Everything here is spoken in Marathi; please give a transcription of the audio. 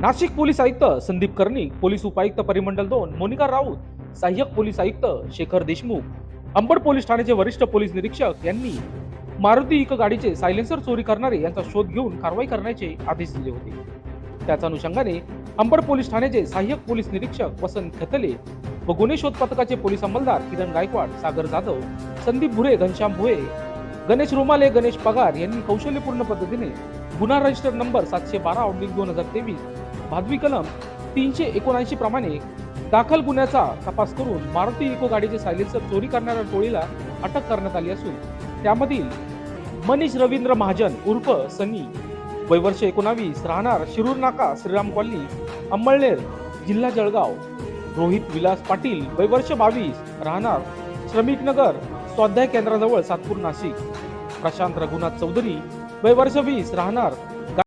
नाशिक पोलीस आयुक्त संदीप कर्णिक, पोलीस उपायुक्त परिमंडल 2 मोनिका राऊत, सहाय्यक पोलीस आयुक्त शेखर देशमुख, अंबड पोलीस ठाण्याचे वरिष्ठ पोलीस निरीक्षक यांनी मारुती इको गाडीचे सायलेन्सर चोरी करणारे यांचा शोध घेऊन कारवाई करण्याचे आदेश दिले होते। त्याच अनुषंगाने अंबड पोलीस ठाण्याचे सहाय्यक पोलीस निरीक्षक वसंत खतले व गुन्हे शोध पथकाचे पोलीस अंमलदार किरण गायकवाड, सागर जाधव, संदीप भुरे, घनश्याम भुये, गणेश रोमाले, गणेश पगार यांनी कौशल्यपूर्ण पद्धतीने गुन्हा रजिस्टर नंबर 712/2023 भादवी कलम 379 प्रमाणे दाखल गुन्ह्याचा तपास करून मारुती इको गाडीचे सायलेन्सर चोरी करणाऱ्या टोळीला अटक करण्यात आली असून त्यामधील मनीष रवींद्र महाजन उर्फ सनी, वय वर्ष 19, राहणार शिरूर नाका, श्रीराम कॉलनी, अंमळनेर, जिल्हा जळगाव, रोहित विलास पाटील, वय वर्ष 22, राहणार श्रमिक नगर, स्वाध्याय केंद्राजवळ सातपूर, नाशिक, प्रशांत रघुनाथ चौधरी, वय वर्ष 20, राहणार